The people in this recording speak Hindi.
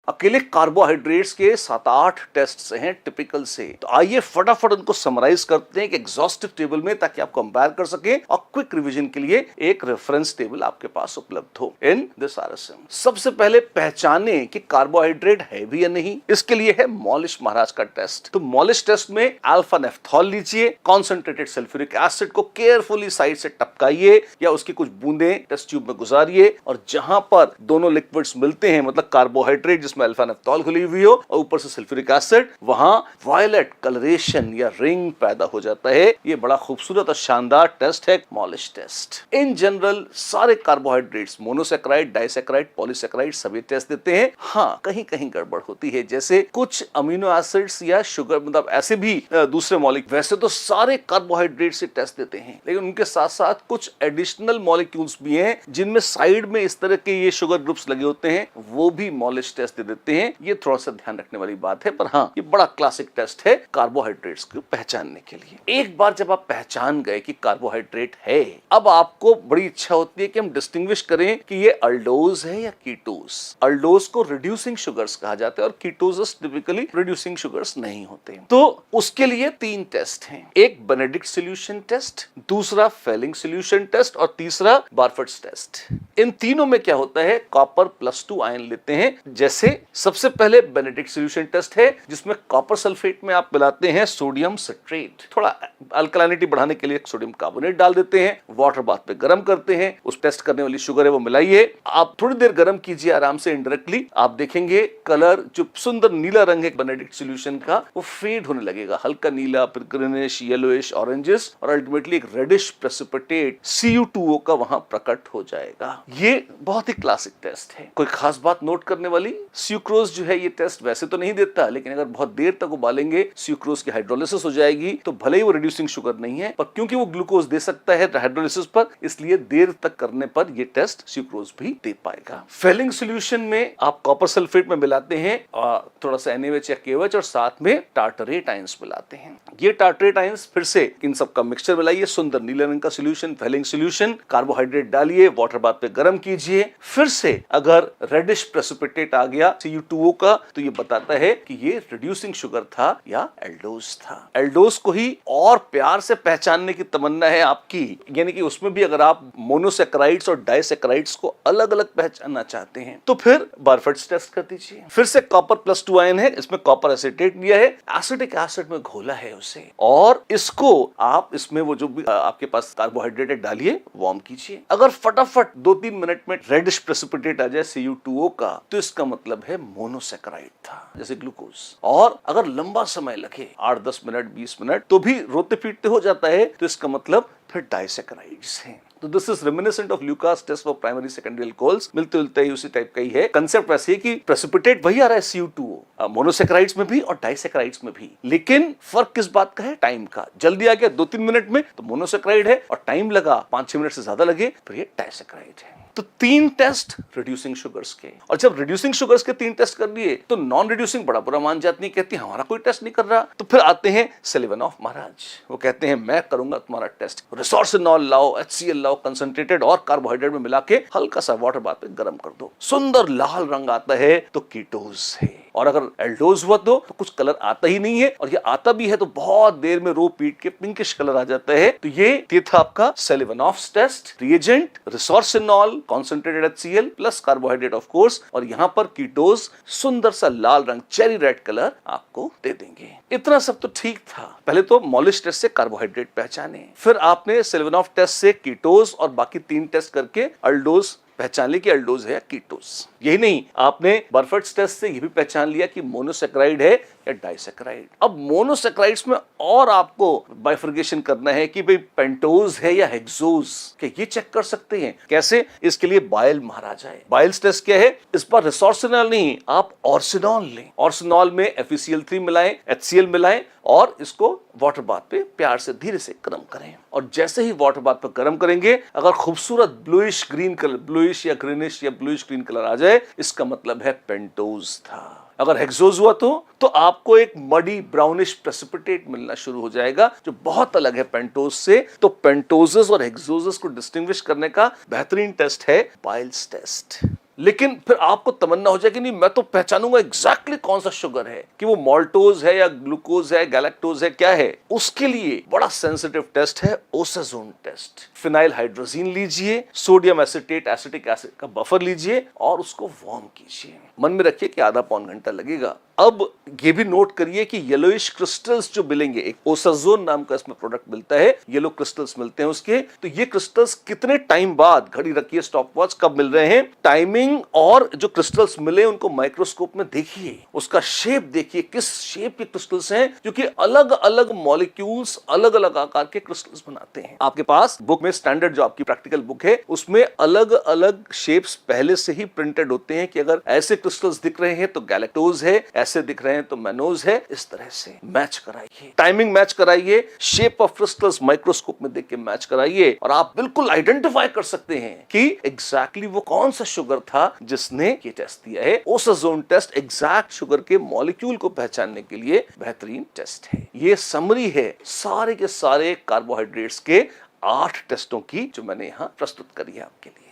अकेले कार्बोहाइड्रेट्स के 7-8 टेस्ट हैं टिपिकल से। तो आइए फटाफट उनको समराइज करते हैं एक एग्जॉस्टिव टेबल में, ताकि आप कंपेयर कर सकें और क्विक रिवीजन के लिए एक रेफरेंस टेबल आपके पास उपलब्ध हो इन दिस RSM। सबसे पहले पहचाने कि कार्बोहाइड्रेट है भी या नहीं, इसके लिए है मॉलिश महाराज का टेस्ट। तो मॉलिश टेस्ट में अल्फा नेफ्थॉल लीजिए, कॉन्सेंट्रेटेड सल्फ्यूरिक एसिड को केयरफुली साइड से टपकाइए या उसकी कुछ बूंदें टेस्ट ट्यूब में गुजारिए, और जहां पर दोनों लिक्विड्स मिलते हैं, मतलब कार्बोहाइड्रेट जिसमें अल्फा नेफ्थॉल घुली हुई हो और ऊपर से सल्फ्यूरिक एसिड, वहां वायलेट कलरेशन या रिंग पैदा हो जाता है। ये बड़ा खूबसूरत और शानदार टेस्ट है मॉलिश टेस्ट। इन जनरल सारे कार्बोहाइड्रेट्स, मोनोसैकेराइड, डाइसैकेराइड, पॉलीसैकेराइड सभी टेस्ट देते हैं। हाँ, कहीं कहीं गड़बड़ होती है, जैसे कुछ अमीनो एसिड्स या शुगर, मतलब ऐसे भी दूसरे मॉलिक्यूल। वैसे तो सारे कार्बोहाइड्रेट से टेस्ट देते हैं, लेकिन उनके साथ साथ कुछ एडिशनल मॉलिक्यूल्स भी हैं जिनमें साइड में इस तरह के ये शुगर ग्रुप्स लगे होते हैं, वो भी मॉलिश टेस्ट दे देते हैं। ये थोड़ा सा ध्यान रखने वाली बात है, पर हाँ, ये बड़ा क्लासिक टेस्ट है कार्बोहाइड्रेट्स को पहचानने के लिए। एक बार जब आप पहचान गए कि कार्बोहाइड्रेट है, अब आपको बड़ी इच्छा होती है कि हम डिस्टिंग्विश करें कि ये अल्डोज है या कीटोज। अल्डोज को रिड्यूसिंग शुगर्स कहा जाता है और कीटोजेस टिपिकली रिड्यूसिंग शुगर्स नहीं होते। तो उसके लिए 3 टेस्ट हैं, एक बेनेडिक्ट सॉल्यूशन टेस्ट, दूसरा फेलिंग सॉल्यूशन टेस्ट और तीसरा बारफर्ट्स टेस्ट। इन तीनों में क्या होता है, कॉपर +2 आयन लेते हैं। जैसे सबसे पहले बेनेडिक्ट सॉल्यूशन टेस्ट है, जिसमें कॉपर सल्फेट में आप मिलाते हैं सोडियम सिट्रेट, थोड़ा अल्कलानिटी बढ़ाने के लिए सोडियम कार्बोनेट डाल देते हैं, वाटर बाथ पे गर्म करते हैं, उस टेस्ट करने वाली शुगर है वो मिलाइए, आप थोड़ी देर गर्म कीजिए आराम से इनडायरेक्टली, आप देखेंगे कलर जो सुंदर नीला रंग है बेनेडिक्ट सॉल्यूशन का, वो फेड होने लगेगा, हल्का नीला, फिर ग्रीनिश, येलोइश, ऑरेंजिश, और अल्टीमेटली एक रेडिश प्रेसिपिटेट CU2O का वहां प्रकट हो जाएगा। ये बहुत ही क्लासिक टेस्ट है। कोई खास बात नोट करने वाली, सुक्रोज जो है ये टेस्ट वैसे तो नहीं देता, लेकिन अगर बहुत देर तक उबालेंगे सुक्रोज की हाइड्रोलिसिस हो जाएगी, तो भले ही वो रिड्यूसिंग शुगर नहीं है, पर क्योंकि वो ग्लूकोज दे सकता है हाइड्रोलिसिस पर, इसलिए देर तक करने पर ये टेस्ट सुक्रोज भी दे पाएगा। फेलिंग सॉल्यूशन में आप कॉपर सल्फेट में मिलाते हैं और थोड़ा सा NaOH या KOH और साथ में टार्टरेट आयंस मिलाते हैं। ये टार्टरेट आयंस फिर से इन सब का मिक्सचर मिलाइए, सुंदर नीले रंग का सॉल्यूशन, फेलिंग सॉल्यूशन, कार्बोहाइड्रेट डालिए, वाटर बाथ पे गर्म कीजिए, फिर से अगर रेडिश प्रेसिपिटेट आ गया CU2O का, तो ये बताता है कि ये रिड्यूसिंग शुगर था या एल्डोज था। एल्डोज को ही और प्यार से पहचानने की तमन्ना है आपकी, यानी कि उसमें भी अगर आप मोनोसैकेराइड्स और डाइसैकेराइड्स को अलग अलग पहचानना चाहते हैं, तो फिर बारफर्ट्स टेस्ट कर दीजिए। फिर से कॉपर +2 आयन है, इसमें कॉपर एसीटेट लिया है, एसिटिक एसिड में घोला है उसे, और इसको आप इसमें वो जो भी आपके पास कार्बोहाइड्रेट डालिए, वार्म कीजिए। अगर फटाफट 2-3 मिनट में रेडिश प्रेसिपिटेट आ जाए CU2O का, तो इसका मतलब है मोनोसैकेराइड था, जैसे ग्लूकोज। और अगर लंबा समय लगे 8-10 मिनट, 20 मिनट, तो भी रोते पीटते हो जाता है, तो इसका मतलब फिर डाइसैकेराइड्स हैं। तो this is reminiscent of Lucas test for primary secondary alcohols, मिलते जुलते ही उसी टाइप का ही है। कंसेप्ट वैसे है कि प्रेसिपिटेट वही आ रहा है CU2O, मोनोसैकेराइड्स में भी और डाइसैकेराइड्स में भी, लेकिन फर्क किस बात का है, टाइम का। जल्दी आ गया 2-3 मिनट में तो मोनोसैकेराइड है, और टाइम लगा 5-6 मिनट से ज्यादा लगे तो ये डाइसैकेराइड है। तो 3 टेस्ट रिड्यूसिंग शुगर्स के, और जब रिड्यूसिंग शुगर्स के 3 टेस्ट कर लिए, तो नॉन रिड्यूसिंग बड़ा बुरा मान जाती है, कहती है हमारा कोई टेस्ट नहीं कर रहा। तो फिर आते हैं सेलिवनॉफ महाराज, वो कहते हैं मैं करूंगा तुम्हारा टेस्ट, रिसोर्सिनॉल लाओ, HCl लाओ, कंसंट्रेटेड और कार्बोहाइड्रेट में मिला के हल्का सा वाटर बाथ पे गर्म कर दो, सुंदर लाल रंग आता है तो कीटोज है। और अगर एल्डोज हुआ तो कुछ कलर आता ही नहीं है, और ये आता भी है तो बहुत देर में रो पीट के पिंकिश कलर आ जाता है। तो ये था आपका Seliwanoff test. Reagent resorcinol, concentrated HCl plus carbohydrate of course, और यहां पर कीटोज सुंदर सा लाल रंग, चेरी रेड कलर आपको दे देंगे। इतना सब तो ठीक था। पहले तो मॉलिश टेस्ट से कार्बोहाइड्रेट पहचाने, फिर आपने सेलिवनॉफ टेस्ट से कीटोज, और बाकी 3 टेस्ट करके अल्डोज पहचान ली कि अल्डोज है या कीटोज। यही नहीं, आपने बारफर्ट्स टेस्ट से ये भी पहचान लिया कि मोनोसैकेराइड है या डाइसैकेराइड। अब मोनोसैकेराइड्स में और आपको बाइफर्गेशन करना है कि भाई पेंटोज है या हेक्सोज, क्या ये चेक कर सकते हैं। कैसे? इसके लिए बायल महाराज है। बायल्स टेस्ट क्या है, इस बार रिसोर्सिनॉल नहीं, आप ऑर्सिनॉल लें। ऑर्सिनॉल में FeCl3 मिलाएं, HCl मिलाएं, और इसको वाटर बाथ पे प्यार से धीरे से गर्म करें। और जैसे ही वाटर बाथ पे गर्म करेंगे, अगर खूबसूरत ब्लूइश ग्रीन कलर, ब्लूइश या ग्रीनिश या ब्लूइश ग्रीन कलर आ जाए, इसका मतलब है पेंटोज था। अगर हेक्सोज हुआ तो आपको एक मडी ब्राउनिश प्रेसिपिटेट मिलना शुरू हो जाएगा, जो बहुत अलग है पेंटोज से। तो पेंटोजेस और हेक्सोजेस को डिस्टिंग्विश करने का बेहतरीन टेस्ट है बायल्स टेस्ट। लेकिन फिर आपको तमन्ना हो जाए कि नहीं मैं तो पहचानूंगा एग्जैक्टली कौन सा शुगर है, कि वो माल्टोज है या ग्लूकोज है, गैलेक्टोज है, क्या है। उसके लिए बड़ा सेंसिटिव टेस्ट है ओसाजोन टेस्ट। फिनाइल हाइड्रोजीन लीजिए, सोडियम एसिटेट एसिटिक एसिड का बफर लीजिए और उसको वार्म कीजिए। मन में रखिए कि आधा पौन घंटा लगेगा। अब ये भी नोट करिए कि येलोइश क्रिस्टल्स जो मिलेंगे, एक ओसाजोन नाम का इसमें प्रोडक्ट मिलता है, येलो क्रिस्टल्स मिलते हैं उसके, तो ये क्रिस्टल्स कितने टाइम बाद, घड़ी रखिए स्टॉप वॉच, कब मिल रहे हैं, टाइमिंग, और जो क्रिस्टल्स मिले उनको माइक्रोस्कोप में देखिए, उसका शेप देखिए, किस शेप के क्रिस्टल्स हैं, क्योंकि अलग अलग मॉलिक्यूल्स अलग अलग आकार के क्रिस्टल्स बनाते हैं। आपके पास बुक में स्टैंडर्ड जो आपकी प्रैक्टिकल बुक है उसमें अलग अलग शेप्स पहले से ही प्रिंटेड होते हैं कि अगर ऐसे क्रिस्टल्स दिख रहे हैं तो गैलेक्टोज है, ऐसे दिख रहे हैं तो मैनोज है। इस तरह से मैच कराइए, टाइमिंग मैच कराइए, शेप ऑफ क्रिस्टल्स माइक्रोस्कोप में देख के मैच कराइए, और आप बिल्कुल आइडेंटिफाई कर सकते हैं कि एग्जैक्टली वो कौन सा शुगर था जिसने ये टेस्ट दिया है। ओसाजोन टेस्ट एग्जैक्ट शुगर के मॉलिक्यूल को पहचानने के लिए बेहतरीन टेस्ट है। ये समरी है सारे के सारे कार्बोहाइड्रेट्स के 8 टेस्टों की जो मैंने यहां प्रस्तुत करी है आपके लिए।